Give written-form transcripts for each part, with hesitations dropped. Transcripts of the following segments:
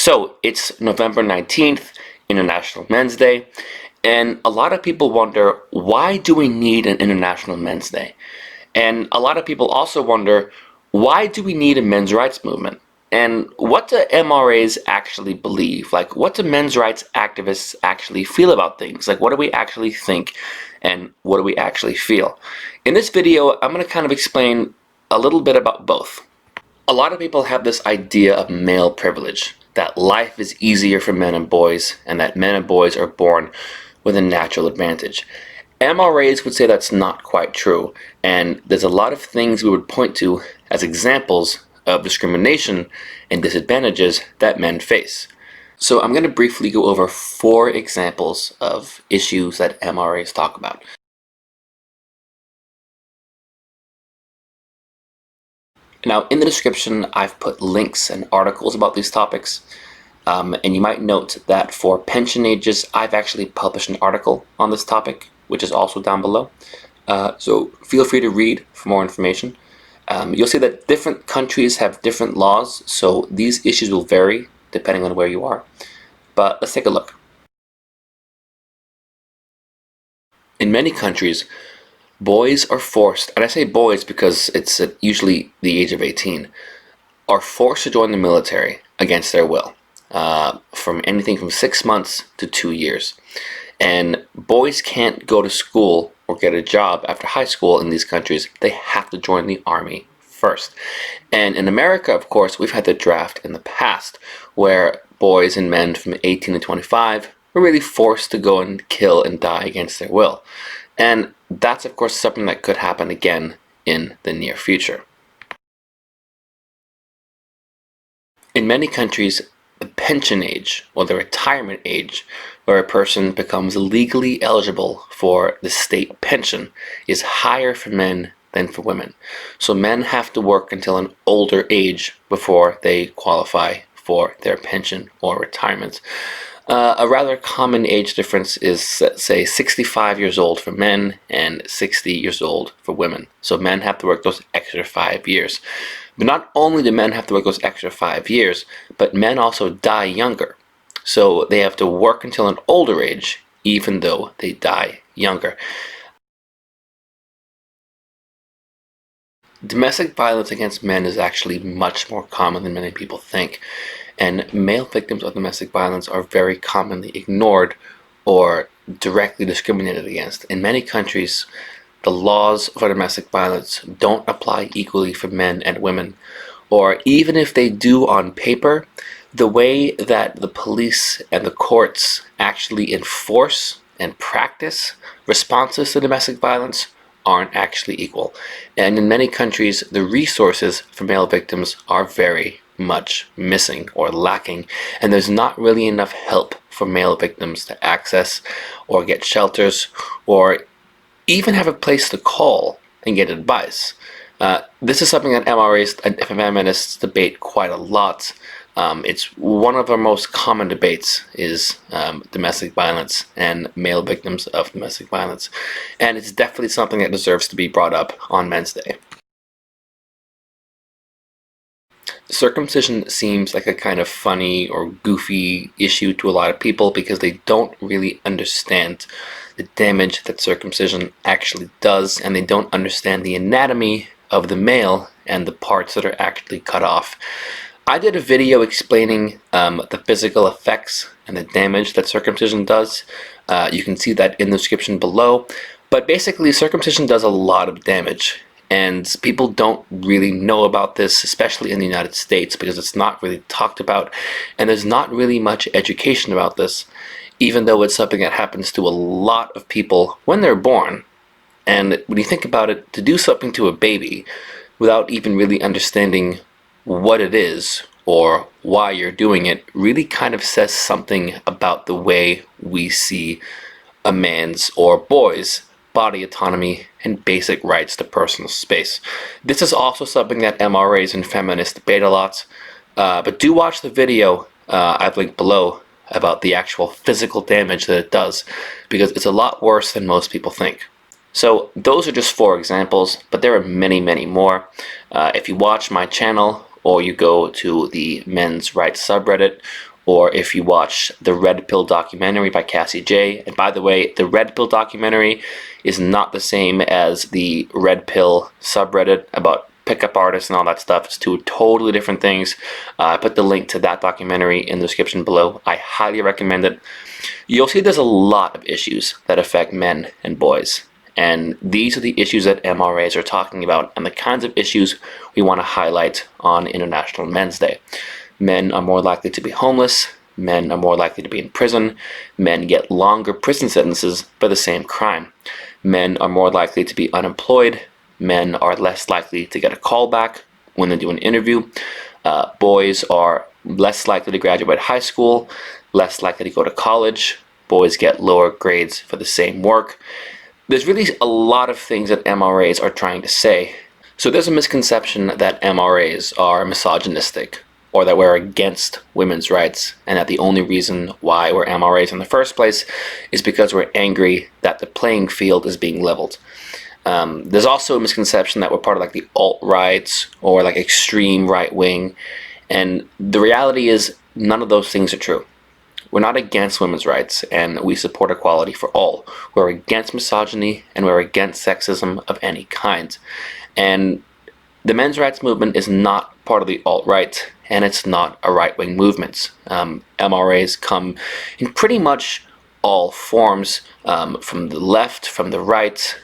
So it's November 19th, International Men's Day, and a lot of people wonder, why do we need an International Men's Day? And a lot of people also wonder, why do we need a men's rights movement? And what do MRAs actually believe? Like, what do men's rights activists actually feel about things? Like, what do we actually think and what do we actually feel? In this video, I'm going to kind of explain a little bit about both. A lot of people have this idea of male privilege, that life is easier for men and boys, and that men and boys are born with a natural advantage. MRAs would say that's not quite true, and there's a lot of things we would point to as examples of discrimination and disadvantages that men face. So I'm going to briefly go over 4 examples of issues that MRAs talk about. Now, in the description, I've put links and articles about these topics. And you might note that for pension ages, I've actually published an article on this topic, which is also down below. So feel free to read for more information. You'll see that different countries have different laws, so these issues will vary depending on where you are. But let's take a look. In many countries, boys are forced, and I say boys because it's usually the age of 18, are forced to join the military against their will, from anything from 6 months to 2 years. And boys can't go to school or get a job after high school in these countries. They have to join the army first. And in America, of course, we've had the draft in the past where boys and men from 18 to 25 were really forced to go and kill and die against their will. And that's, of course, something that could happen again in the near future. In many countries, the pension age, or the retirement age, where a person becomes legally eligible for the state pension, is higher for men than for women. So men have to work until an older age before they qualify for their pension or retirement. A rather common age difference is, let's say, 65 years old for men and 60 years old for women. So men have to work those extra 5 years. But not only do men have to work those extra 5 years, but men also die younger. So they have to work until an older age, even though they die younger. Domestic violence against men is actually much more common than many people think. And male victims of domestic violence are very commonly ignored or directly discriminated against. In many countries, the laws for domestic violence don't apply equally for men and women. Or even if they do on paper, the way that the police and the courts actually enforce and practice responses to domestic violence aren't actually equal. And in many countries, the resources for male victims are very much missing or lacking, and there's not really enough help for male victims to access or get shelters or even have a place to call and get advice. This is something that MRAs and feminists debate quite a lot. It's one of our most common debates is domestic violence and male victims of domestic violence. And it's definitely something that deserves to be brought up on Men's Day. Circumcision seems like a kind of funny or goofy issue to a lot of people because they don't really understand the damage that circumcision actually does, and they don't understand the anatomy of the male and the parts that are actually cut off. I did a video explaining the physical effects and the damage that circumcision does. You can see that in the description below. But basically, circumcision does a lot of damage. And people don't really know about this, especially in the United States, because it's not really talked about. And there's not really much education about this, even though it's something that happens to a lot of people when they're born. And when you think about it, to do something to a baby without even really understanding what it is or why you're doing it really kind of says something about the way we see a man's or boy's body autonomy and basic rights to personal space. This is also something that MRAs and feminists debate a lot, but do watch the video I've linked below about the actual physical damage that it does, because it's a lot worse than most people think. So those are just 4 examples, but there are many, many more. If you watch my channel or you go to the men's rights subreddit, or if you watch the Red Pill documentary by Cassie, Jaye. And by the way, the Red Pill documentary is not the same as the Red Pill subreddit about pickup artists and all that stuff. It's two totally different things. I put the link to that documentary in the description below. I highly recommend it. You'll see there's a lot of issues that affect men and boys. And these are the issues that MRAs are talking about and the kinds of issues we want to highlight on International Men's Day. Men are more likely to be homeless. Men are more likely to be in prison. Men get longer prison sentences for the same crime. Men are more likely to be unemployed. Men are less likely to get a call back when they do an interview. Boys are less likely to graduate high school, less likely to go to college. Boys get lower grades for the same work. There's really a lot of things that MRAs are trying to say. So there's a misconception that MRAs are misogynistic, or that we're against women's rights, and that the only reason why we're MRAs in the first place is because we're angry that the playing field is being leveled. There's also a misconception that we're part of like the alt-right or like extreme right-wing, and the reality is none of those things are true. We're not against women's rights, and we support equality for all. We're against misogyny, and we're against sexism of any kind. And the men's rights movement is not part of the alt-right, and it's not a right-wing movement. MRAs come in pretty much all forms, from the left, from the right,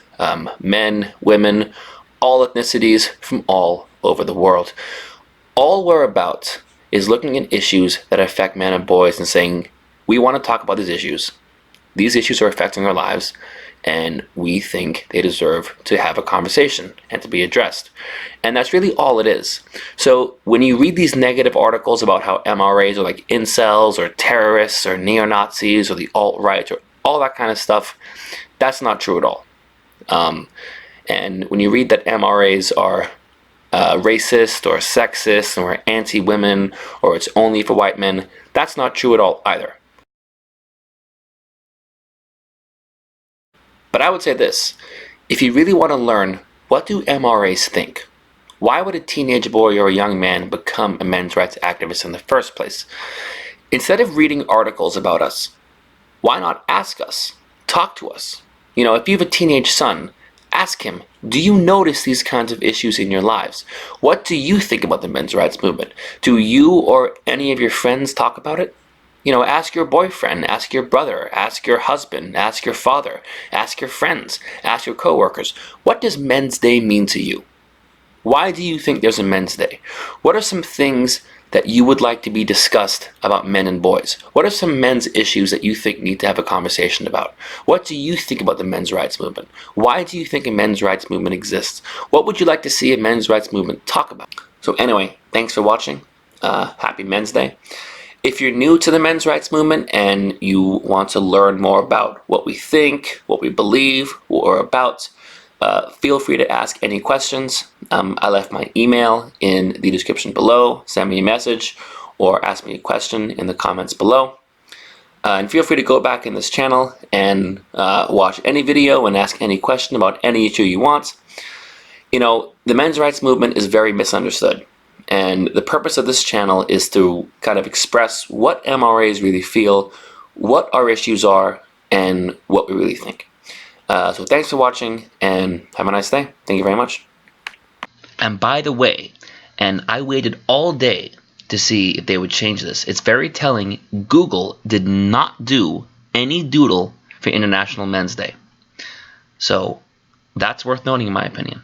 men, women, all ethnicities from all over the world. All we're about is looking at issues that affect men and boys and saying, we want to talk about these issues. These issues are affecting our lives, and we think they deserve to have a conversation and to be addressed. And that's really all it is. So when you read these negative articles about how MRAs are like incels or terrorists or neo-Nazis or the alt-right or all that kind of stuff, that's not true at all. And when you read that MRAs are racist or sexist or anti-women or it's only for white men, that's not true at all either. But I would say this, if you really want to learn, what do MRAs think? Why would a teenage boy or a young man become a men's rights activist in the first place? Instead of reading articles about us, why not ask us? Talk to us. You know, if you have a teenage son, ask him, do you notice these kinds of issues in your lives? What do you think about the men's rights movement? Do you or any of your friends talk about it? You know, ask your boyfriend, ask your brother, ask your husband, ask your father, ask your friends, ask your coworkers. What does Men's Day mean to you? Why do you think there's a Men's Day? What are some things that you would like to be discussed about men and boys? What are some men's issues that you think need to have a conversation about? What do you think about the men's rights movement? Why do you think a men's rights movement exists? What would you like to see a men's rights movement talk about? So anyway, thanks for watching. Happy Men's Day. If you're new to the men's rights movement and you want to learn more about what we think, what we believe, what we're about, feel free to ask any questions. I left my email in the description below. Send me a message or ask me a question in the comments below. And feel free to go back in this channel and watch any video and ask any question about any issue you want. You know, the men's rights movement is very misunderstood. And the purpose of this channel is to kind of express what MRAs really feel, what our issues are, and what we really think. So thanks for watching, and have a nice day. Thank you very much. And by the way, and I waited all day to see if they would change this. It's very telling, Google did not do any doodle for International Men's Day. So that's worth noting in my opinion.